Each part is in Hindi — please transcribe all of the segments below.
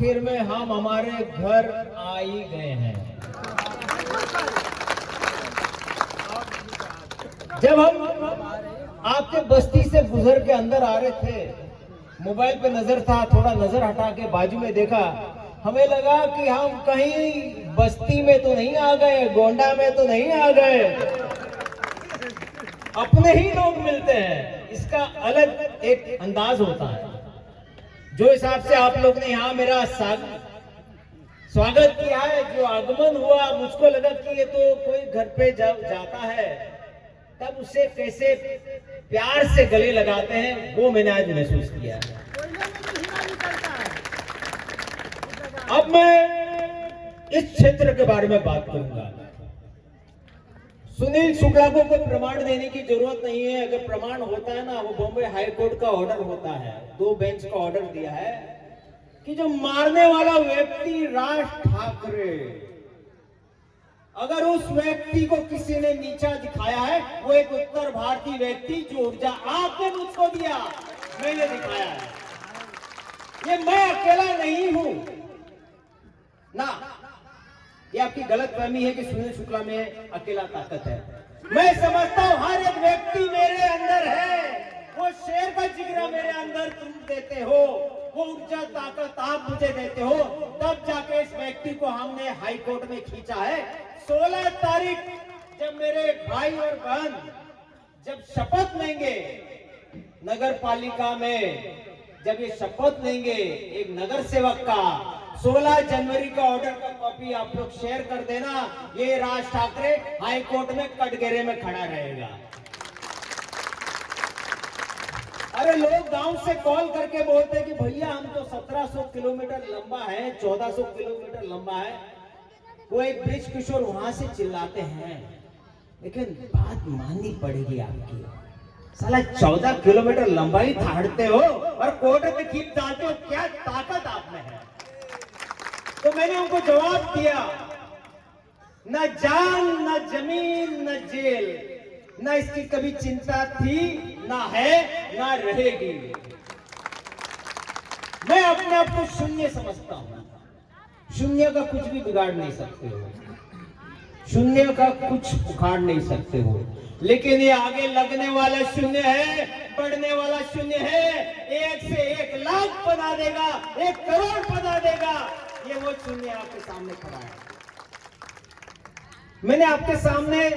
आखिर में हम हमारे घर आ ही गए हैं। जब हम आपके बस्ती से गुजर के अंदर आ रहे थे, मोबाइल पे नजर था, थोड़ा नजर हटा के बाजू में देखा, हमें लगा कि हम कहीं बस्ती में तो नहीं आ गए, गोंडा में तो नहीं आ गए, अपने ही लोग मिलते हैं। इसका अलग एक अंदाज होता है। जो हिसाब से आप लोग ने यहाँ मेरा स्वागत किया है, जो आगमन हुआ, मुझको लगा कि ये तो कोई घर पे जाता है तब उसे कैसे प्यार से गले लगाते हैं, वो मैंने आज महसूस किया है। अब मैं इस क्षेत्र के बारे में बात करूंगा। सुनील शुक्ला को कोई प्रमाण देने की जरूरत नहीं है। अगर प्रमाण होता है ना, वो बॉम्बे हाई कोर्ट का ऑर्डर होता है, 2 बेंच का ऑर्डर दिया है कि जो मारने वाला व्यक्ति राज ठाकरे, अगर उस व्यक्ति को किसी ने नीचा दिखाया है, वो एक उत्तर भारतीय व्यक्ति जो ऊर्जा आपने मुझको दिया, मैंने दिखाया है। ये मैं अकेला नहीं हूं ना, ये आपकी गलतफहमी है कि सुनील शुक्ला में अकेला ताकत है। मैं समझता हूं हर एक व्यक्ति मेरे अंदर है। वो शेर का जिगरा मेरे अंदर तुम देते हो, वो ऊर्जा ताकत आप मुझे देते हो, तब जाके इस व्यक्ति को हमने हाई कोर्ट में खींचा है। 16 तारीख जब मेरे भाई और बहन जब शपथ लेंगे नगर पालिका में, जब ये शपथ लेंगे एक नगर सेवक का, 16 जनवरी का ऑर्डर का कॉपी आप लोग शेयर कर देना। ये राज ठाकरे हाई कोर्ट में कटघरे में खड़ा रहेगा। अरे लोग गांव से कॉल करके बोलते हैं कि भैया हम तो 1700 किलोमीटर लंबा है, 1400 किलोमीटर लंबा है, वो एक ब्रिज किशोर वहां से चिल्लाते हैं। लेकिन बात माननी पड़ेगी आपकी, साला 14 किलोमीटर लंबाई थाड़ते हो और कोर्ट में खींच डालते हो, क्या ताकत आप में है? तो मैंने उनको जवाब दिया, न जान, न जमीन, न जेल, न इसकी कभी चिंता थी, न है, न रहेगी। मैं अपने आप को शून्य समझता हूं। शून्य का कुछ भी बिगाड़ नहीं सकते हो, शून्य का कुछ उखाड़ नहीं सकते हो, लेकिन ये आगे लगने वाला शून्य है, बढ़ने वाला शून्य है। 1 से 1 लाख बना देगा, 1 करोड़ बना देगा। ये वो शून्य आपके सामने खड़ा है। मैंने आपके सामने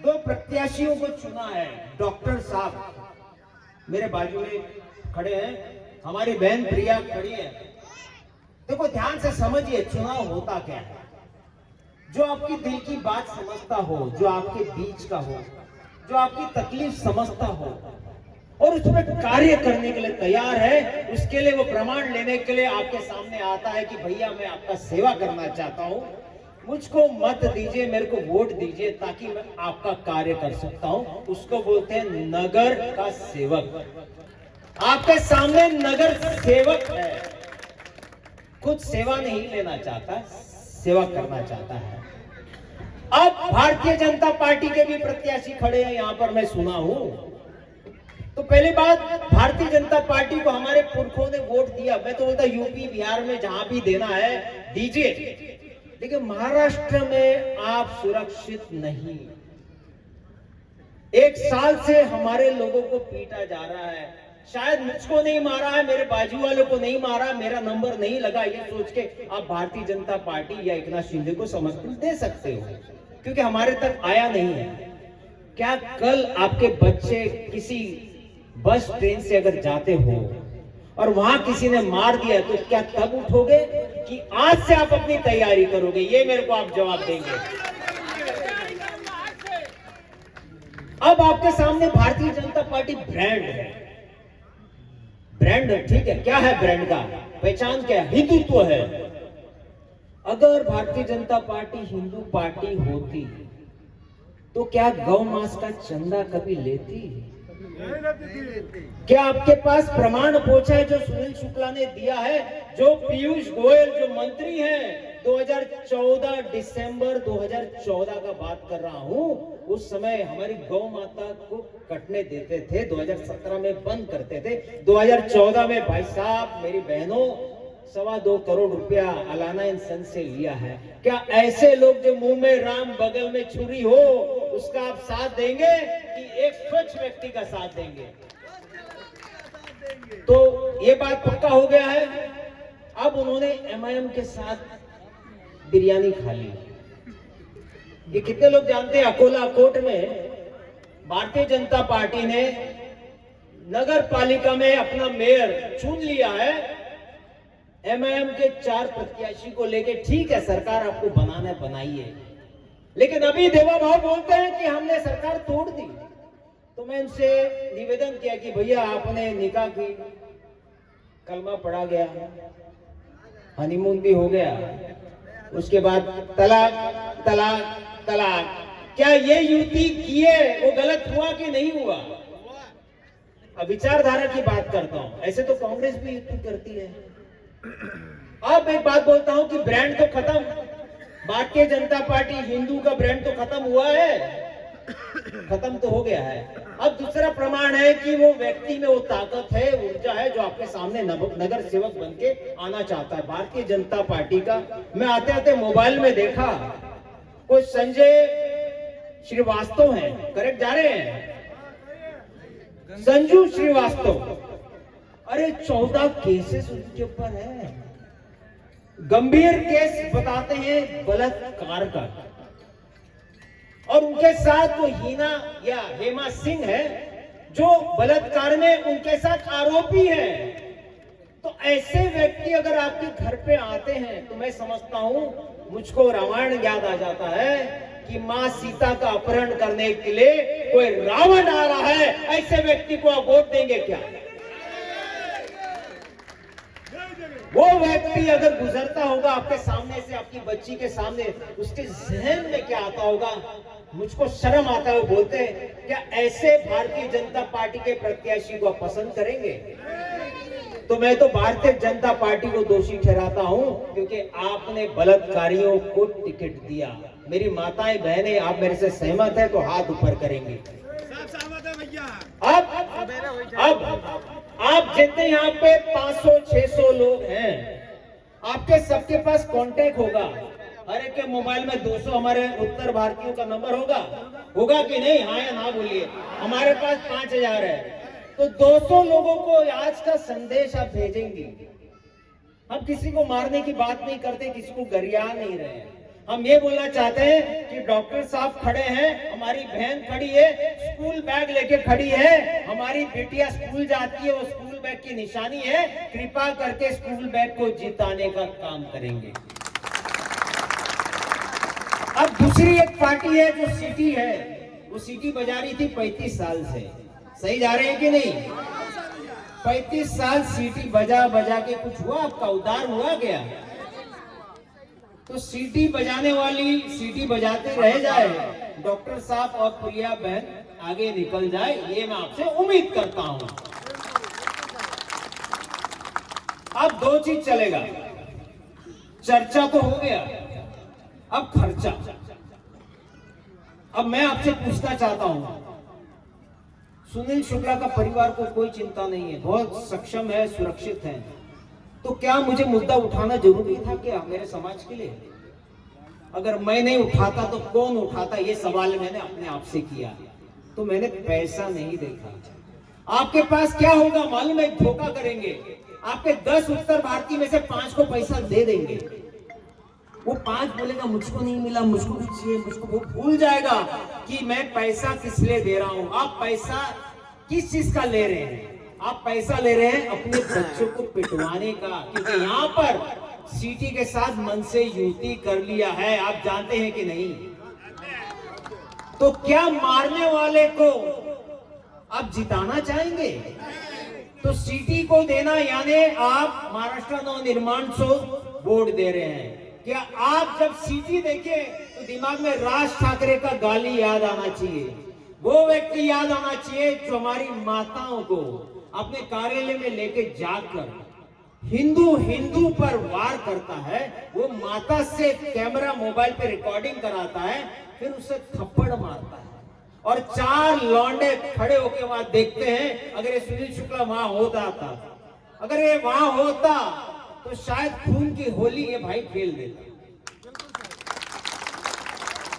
2 प्रत्याशियों को चुना है। डॉक्टर साहब मेरे बाजू में खड़े हैं, हमारी बहन प्रिया खड़ी है। देखो ध्यान से समझिए, चुनाव होता क्या है। जो आपकी दिल की बात समझता हो, जो आपके बीच का हो, जो आपकी तकलीफ समझता हो और उसमें कार्य करने के लिए तैयार है, उसके लिए वो प्रमाण लेने के लिए आपके सामने आता है कि भैया मैं आपका सेवा करना चाहता हूं, मुझको मत दीजिए, मेरे को वोट दीजिए ताकि मैं आपका कार्य कर सकता हूं। उसको बोलते हैं नगर का सेवक। आपके सामने नगर सेवक है, खुद सेवा नहीं लेना चाहता, सेवा करना चाहता है। अब भारतीय जनता पार्टी के भी प्रत्याशी खड़े हैं यहां पर, मैं सुना हूं। तो पहली बात, भारतीय जनता पार्टी को हमारे पुरखों ने वोट दिया। मैं तो बोलता यूपी बिहार में जहां भी देना है दीजिए, लेकिन महाराष्ट्र में आप सुरक्षित नहीं। 1 साल से हमारे लोगों को पीटा जा रहा है। शायद मुझको नहीं मारा है, मेरे बाजू वालों को नहीं मारा, मेरा नंबर नहीं लगा, ये सोच के आप भारतीय जनता पार्टी या एकनाथ शिंदे को समर्थन दे सकते हो, क्योंकि हमारे तक आया नहीं है। क्या कल आपके बच्चे किसी बस ट्रेन से अगर जाते हो और वहां किसी ने मार दिया, तो क्या तब उठोगे कि आज से आप अपनी तैयारी करोगे? ये मेरे को आप जवाब देंगे। अब आपके सामने भारतीय जनता पार्टी ब्रांड है। ब्रांड ठीक है, क्या है ब्रांड का पहचान, क्या है? हिंदुत्व है। अगर भारतीय जनता पार्टी हिंदू पार्टी होती तो क्या गौ मांस का चंदा कभी लेती? क्या आपके पास प्रमाण पहुंचा है जो सुनील शुक्ला ने दिया है? जो पीयूष गोयल जो मंत्री हैं, 2014 दिसंबर 2014 का बात कर रहा हूं, उस समय हमारी गौ माता को कटने देते थे, 2017 में बंद करते थे, 2014 में भाई साहब मेरी बहनों 2.25 करोड़ रुपया अलाना इंसान से लिया है। क्या ऐसे लोग जो मुंह में राम बगल में छुरी हो उसका आप साथ देंगे कि एक स्वच्छ व्यक्ति का साथ देंगे? तो ये बात पक्का हो गया है। अब उन्होंने एमआईएम के साथ बिरयानी खा ली। ये कितने लोग जानते हैं, अकोला कोट में भारतीय जनता पार्टी ने नगर पालिका में अपना मेयर चुन लिया है एमआईएम के 4 प्रत्याशी को लेके। ठीक है, सरकार आपको बनाना बनाइए, लेकिन अभी देवा भाव बोलते हैं कि हमने सरकार तोड़ दी। तो मैं इनसे निवेदन किया कि भैया आपने निकाह की, कलमा पढ़ा गया, हनीमून भी हो गया, उसके बाद तलाक तलाक तलाक, क्या ये युति किए वो गलत हुआ कि नहीं हुआ? अब विचारधारा की बात करता हूं, ऐसे तो कांग्रेस भी युति करती है। अब एक बात बोलता हूं कि ब्रांड तो खत्म, भारतीय जनता पार्टी हिंदू का ब्रांड तो खत्म हुआ है, खत्म तो हो गया है। अब दूसरा प्रमाण है कि वो व्यक्ति में वो ताकत है, ऊर्जा है जो आपके सामने नगर सेवक बनके आना चाहता है भारतीय जनता पार्टी का। मैं आते आते मोबाइल में देखा कोई संजय श्रीवास्तव है, करेक्ट जा रहे हैं, संजू श्रीवास्तव, अरे 14 केसेस उनके ऊपर है, गंभीर केस बताते हैं बलात्कार का। और उनके साथ वो हीना या हेमा सिंह है जो बलात्कार में उनके साथ आरोपी है। तो ऐसे व्यक्ति अगर आपके घर पे आते हैं तो मैं समझता हूं, मुझको रामायण याद आ जाता है कि मां सीता का अपहरण करने के लिए कोई रावण आ रहा है, ऐसे व्यक्ति को आप वोट देंगे क्या? वो व्यक्ति अगर गुजरता होगा आपके सामने से, आपकी बच्ची के सामने, उसके जहन में क्या आता होगा? मुझको शर्म आता है वो बोलते हैं, क्या ऐसे भारतीय जनता पार्टी के प्रत्याशी को आप पसंद करेंगे? तो मैं तो भारतीय जनता पार्टी को दोषी ठहराता हूं, क्योंकि आपने बलात्कारियों को टिकट दिया। मेरी माताएं बहनें, आप मेरे से सहमत है तो हाथ ऊपर करेंगे। अब आप जितने यहाँ पे 500-600 लोग हैं, आपके सबके पास कांटेक्ट होगा, हर एक के मोबाइल में 200 हमारे उत्तर भारतीयों का नंबर होगा कि नहीं? हाँ या ना बोलिए। हमारे पास 5000 है, तो 200 लोगों को आज का संदेश आप भेजेंगे। हम किसी को मारने की बात नहीं करते, किसी को गरिया नहीं रहे हैं। हम ये बोलना चाहते हैं कि डॉक्टर साहब खड़े हैं, हमारी बहन खड़ी है, स्कूल बैग लेके खड़ी है, हमारी बेटियां स्कूल जाती है, वो स्कूल बैग की निशानी है, कृपा करके स्कूल बैग को जिताने का काम करेंगे। अब दूसरी एक पार्टी है जो सिटी है, वो सिटी बजा रही थी 35 साल से, सही जा रहे हैं कि नहीं? 35 साल सीटी बजा बजा के कुछ हुआ? आपका उद्धार हुआ क्या? तो सीटी बजाने वाली सीटी बजाते रह जाए, डॉक्टर साहब और प्रिया बहन आगे निकल जाए, ये मैं आपसे उम्मीद करता हूं। अब 2 चीज चलेगा, चर्चा तो हो गया, अब खर्चा। अब मैं आपसे पूछना चाहता हूं, सुनील शुक्ला का परिवार को कोई चिंता नहीं है, बहुत सक्षम है, सुरक्षित है, तो क्या मुझे मुद्दा उठाना जरूरी था क्या मेरे समाज के लिए? अगर मैं नहीं उठाता तो कौन उठाता? ये सवाल मैंने अपने आप से किया। तो मैंने पैसा नहीं देखा। आपके पास क्या होगा मालूम है? धोखा करेंगे, आपके 10 उत्तर भारतीय में से 5 को पैसा दे देंगे। वो 5 बोलेगा मुझको नहीं मिला, मुझको भी चाहिए, मुझको, वो भूल जाएगा कि मैं पैसा किस लिए दे रहा हूं। आप पैसा किस चीज का ले रहे हैं? आप पैसा ले रहे हैं अपने बच्चों को पिटवाने का, क्योंकि यहाँ पर सीटी के साथ मन से युति कर लिया है, आप जानते हैं कि नहीं? तो क्या मारने वाले को आप जिताना चाहेंगे? तो सीटी को देना यानी आप महाराष्ट्र नवनिर्माण से वोट दे रहे हैं। क्या आप जब सीटी देखे तो दिमाग में राज ठाकरे का गाली याद आना चाहिए, वो व्यक्ति याद आना चाहिए जो हमारी माताओं को अपने कार्यालय में लेके जाकर हिंदू पर वार करता है, वो माता से कैमरा मोबाइल पे रिकॉर्डिंग कराता है, फिर उसे थप्पड़ मारता है, और 4 लौंडे खड़े होके वहां देखते हैं। अगर ये सुनील शुक्ला वहां होता था, अगर ये वहां होता तो शायद खून की होली ये भाई खेल देता।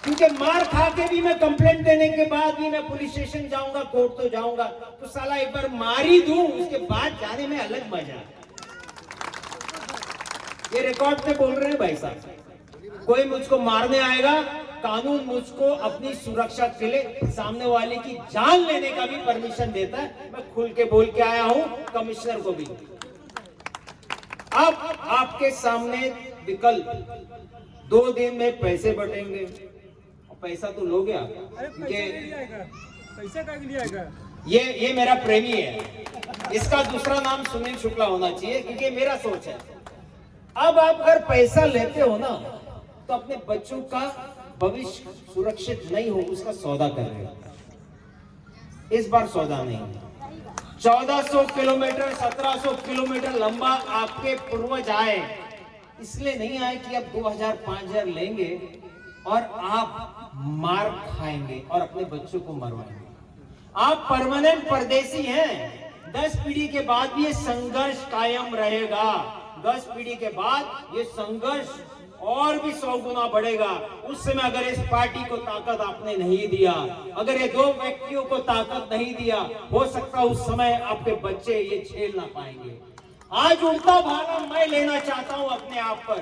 क्योंकि मार खा के भी मैं कंप्लेंट देने के बाद भी मैं पुलिस स्टेशन जाऊंगा, कोर्ट तो जाऊंगा, तो साला एक बार मार ही दूं, उसके बाद जाने में अलग मजा। ये रिकॉर्ड पे बोल रहे हैं भाई साहब। कोई मुझको मारने आएगा, कानून मुझको अपनी सुरक्षा के लिए सामने वाले की जान लेने का भी परमिशन देता है। मैं खुल के बोल के आया हूं कमिश्नर को भी। अब आपके सामने विकल्प 2 दिन में पैसे बटेंगे। पैसा तो लोगे आप, पैसे का लिए आएगा। ये मेरा प्रेमी है, इसका दूसरा नाम सुनील शुक्ला होना चाहिए, क्योंकि मेरा सोच है। अब आप अगर पैसा लेते हो ना, तो अपने बच्चों का भविष्य सुरक्षित नहीं हो, उसका सौदा कर रहे हो। इस बार सौदा नहीं। 1400 किलोमीटर 1700 किलोमीटर लंबा आपके पूर्वज आए, इसलिए नहीं आए कि आप 2000-5000 लेंगे और आप मार खाएंगे और अपने बच्चों को मरवाएंगे। आप परमानेंट परदेसी हैं। 10 पीढ़ी के बाद भी ये संघर्ष कायम रहेगा। 10 पीढ़ी के बाद ये संघर्ष और भी 100 गुना बढ़ेगा। उस समय अगर इस पार्टी को ताकत आपने नहीं दिया, अगर ये 2 व्यक्तियों को ताकत नहीं दिया, हो सकता उस समय आपके बच्चे ये झेल ना पाएंगे। आज उल्टा भाला मैं लेना चाहता हूं अपने आप पर,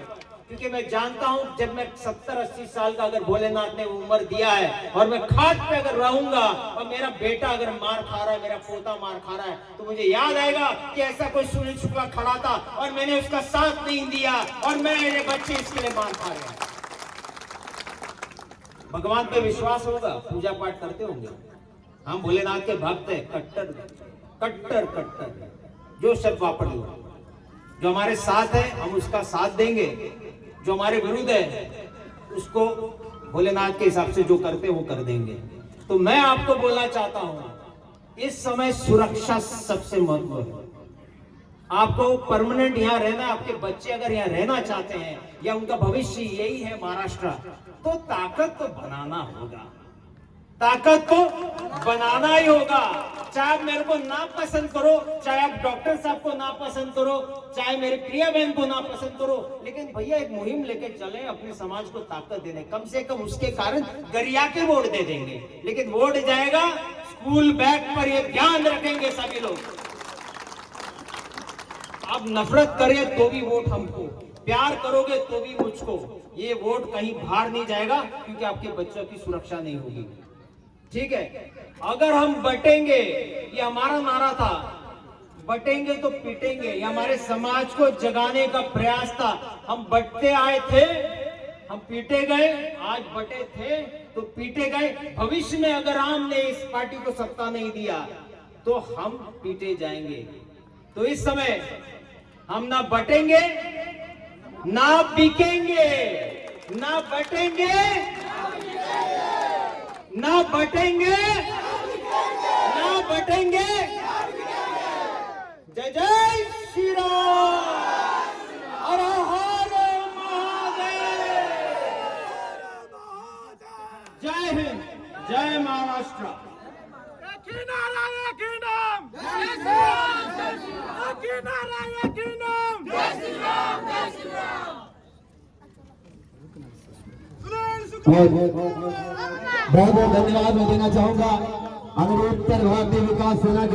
क्योंकि मैं जानता हूं जब मैं 70-80 साल का अगर भोलेनाथ ने उम्र दिया है और मैं खाट पे अगर रहूंगा और मेरा बेटा अगर मार खा रहा है, मेरा पोता मार खा रहा है, तो मुझे याद आएगा कि ऐसा कोई सुनील शुक्ला खड़ा था और मैंने उसका साथ नहीं दिया और मेरे बच्चे इसके लिए मार खा रहे हैं। भगवान पे विश्वास होगा, पूजा पाठ करते होंगे। हम भोलेनाथ के भक्त है, कट्टर कट्टर कट्टर, जो शब्द वापर लो। जो हमारे साथ है हम उसका साथ देंगे, जो हमारे विरुद्ध है उसको भोलेनाथ के हिसाब से जो करते वो कर देंगे। तो मैं आपको बोलना चाहता हूं, इस समय सुरक्षा सबसे महत्वपूर्ण है। आपको परमानेंट यहाँ रहना, आपके बच्चे अगर यहाँ रहना चाहते हैं या उनका भविष्य यही है महाराष्ट्र, तो ताकत तो बनाना होगा, ताकत तो बनाना ही होगा। चाहे आप मेरे को ना पसंद करो, चाहे आप डॉक्टर साहब को ना पसंद करो, चाहे मेरे प्रिया बहन को ना पसंद करो, लेकिन भैया एक मुहिम लेके चले अपने समाज को ताकत देने। कम से कम उसके कारण गरिया के वोट दे देंगे, लेकिन वोट जाएगा स्कूल बैग पर, ये ध्यान रखेंगे सभी लोग। आप नफरत करें तो भी वोट हमको, प्यार करोगे तो भी मुझको, ये वोट कहीं बाहर नहीं जाएगा, क्योंकि आपके बच्चों की सुरक्षा नहीं होगी। ठीक है, अगर हम बटेंगे, ये हमारा नारा था, बटेंगे तो पीटेंगे, ये हमारे समाज को जगाने का प्रयास था। हम बटते आए थे, हम पीटे गए, आज बटे थे तो पीटे गए। भविष्य में अगर हमने इस पार्टी को सत्ता नहीं दिया तो हम पीटे जाएंगे। तो इस समय हम ना बटेंगे ना बिकेंगे, ना बटेंगे ना बटेंगे ना बटेंगे। जय जय श्री राम, हर हर महादेव, जय हिंद, जय महाराष्ट्र। बहुत बहुत धन्यवाद मैं देना चाहूंगा अनुरूप उत्तर भारतीय विकास सेना